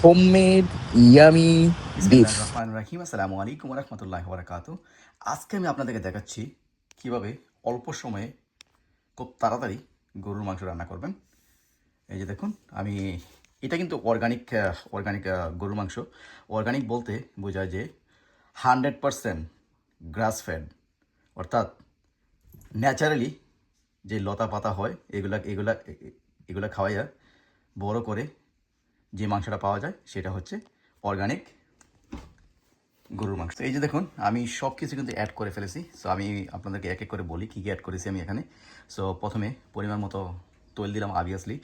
homemade yummy beef. বিসমিল্লাহির রহমানির রহিম। আসসালামু আলাইকুম ওয়া রাহমাতুল্লাহি ওয়া বারাকাতুহু। আজকে আমি আপনাদেরকে দেখাচ্ছি কিভাবে অল্প সময়ে খুব তাড়াতাড়ি গরুর মাংস রান্না করবেন। এই যে দেখুন, আমি এটা কিন্তু অর্গানিক গরুর মাংস। অর্গানিক বলতে বোঝায় যে 100% গ্রাস ফেড, অর্থাৎ ন্যাচারালি যে লতা পাতা হয় এগুলা খাওয়াইয়া বড় করে যে মাংসটা পাওয়া যায় সেটা হচ্ছে অর্গানিক গরুর মাংস। এই যে দেখুন, আমি সব কিছু কিন্তু অ্যাড করে ফেলেছি। সো আমি আপনাদেরকে এক এক করে বলি কী কী অ্যাড করেছি আমি এখানে। সো প্রথমে পরিমাণ মতো তৈল দিলাম অবভিয়াসলি।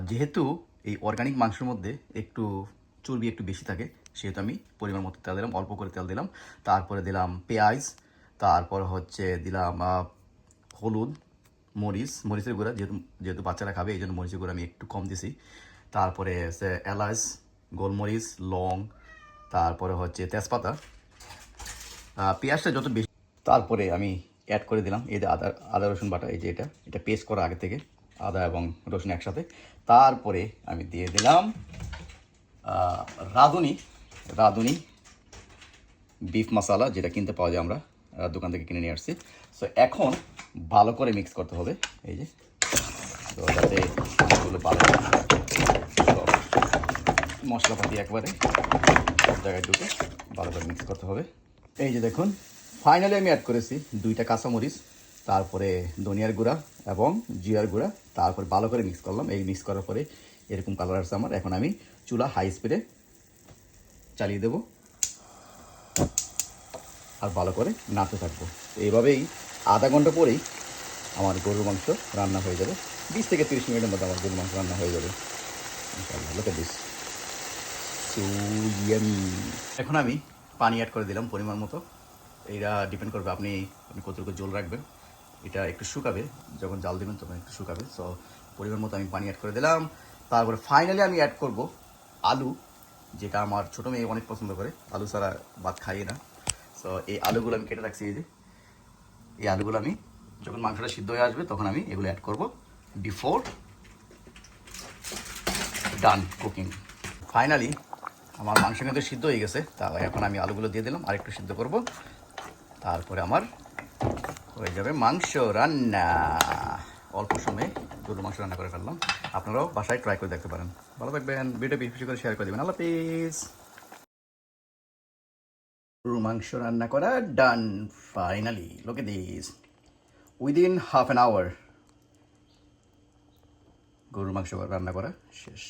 যেহেতু এই অর্গানিক মাংসের মধ্যে একটু চর্বি একটু বেশি থাকে, সেহেতু আমি পরিমাণ মতো তেল দিলাম, অল্প করে তেল দিলাম। তারপরে দিলাম পেঁয়াজ, তারপর হচ্ছে দিলাম হলুদ, মরিচের গুঁড়া, যেহেতু যেহেতু বাচ্চারা খাবে এই জন্য মরিচের গুঁড়া আমি একটু কম দিছি। তারপরে হচ্ছে এলাচ, গোলমরিচ, লং, তারপরে হচ্ছে তেজপাতা, পেঁয়াজটা যত বেশি। তারপরে আমি অ্যাড করে দিলাম এই যে আদা রসুন বাটা, এই যে এটা পেস্ট করা আগে থেকে, আদা এবং রসুন একসাথে। তারপরে আমি দিয়ে দিলাম রাঁধুনি বিফ মশলা, যেটা কিনতে পাওয়া যায়, আমরা দোকান থেকে কিনে নিয়ে আসছি। সো এখন ভালো করে মিক্স করতে হবে, এই যে, তো যাতে এগুলো ভালো সব মশলাপাতি একবারে সব জায়গায় ঢুকে ভালো করে মিক্স করতে হবে। এই যে দেখুন, ফাইনালি আমি অ্যাড করেছি 2টা কাঁচামরিচ, তারপরে ধনিয়ার গুঁড়া এবং জিরার গুঁড়া, তারপর ভালো করে মিক্স করলাম। এই মিক্স করার পরে এরকম কালার আসছে আমার। এখন আমি চুলা হাই স্পিডে চালিয়ে দেবো আর ভালো করে নাড়তে থাকবো। এইভাবেই আধা ঘন্টা পরেই আমার গরুর মাংস রান্না হয়ে যাবে। 20 থেকে 30 মিনিটের মধ্যে আমার গরুর মাংস রান্না হয়ে যাবে ইনশাআল্লাহ। লোক দিস সো ইয়ামি। এখন আমি পানি অ্যাড করে দিলাম পরিমাণ মতো। এটা ডিপেন্ড করবে আপনি কতটুকু জল রাখবেন। এটা একটু শুকাবে, যখন জাল দেবেন তখন একটু শুকাবে। সো পরিমাণ মতো আমি পানি অ্যাড করে দিলাম। তারপরে ফাইনালি আমি অ্যাড করব আলু, যেটা আমার ছোটো মেয়ে অনেক পছন্দ করে, আলু ছাড়া ভাত খাইয়ে না। সো এই আলুগুলো আমি কেটে রাখছি। এই আলুগুলো আমি যখন মাংসটা সিদ্ধ হয়ে আসবে তখন আমি এগুলো অ্যাড করব বিফোর ডান কুকিং। ফাইনালি আমার মাংস কিন্তু সিদ্ধ হয়ে গেছে। তা এখন আমি আলুগুলো দিয়ে দিলাম, আর একটু সিদ্ধ করব, তারপরে আমার হয়ে যাবে মাংস রান্না। অল্প সময়ে গরুর মাংস রান্না করে ফেললাম। আপনারাও বাসায় ট্রাই করে দেখতে পারেন। ভালো থাকবেন, ভিডিও বেশি করে শেয়ার করে দেবেন। আল্লাহ হাফিজ। গরুর মাংস রান্না করা done finally, look at this. Within half an hour গরুর মাংস রান্না করা শেষ।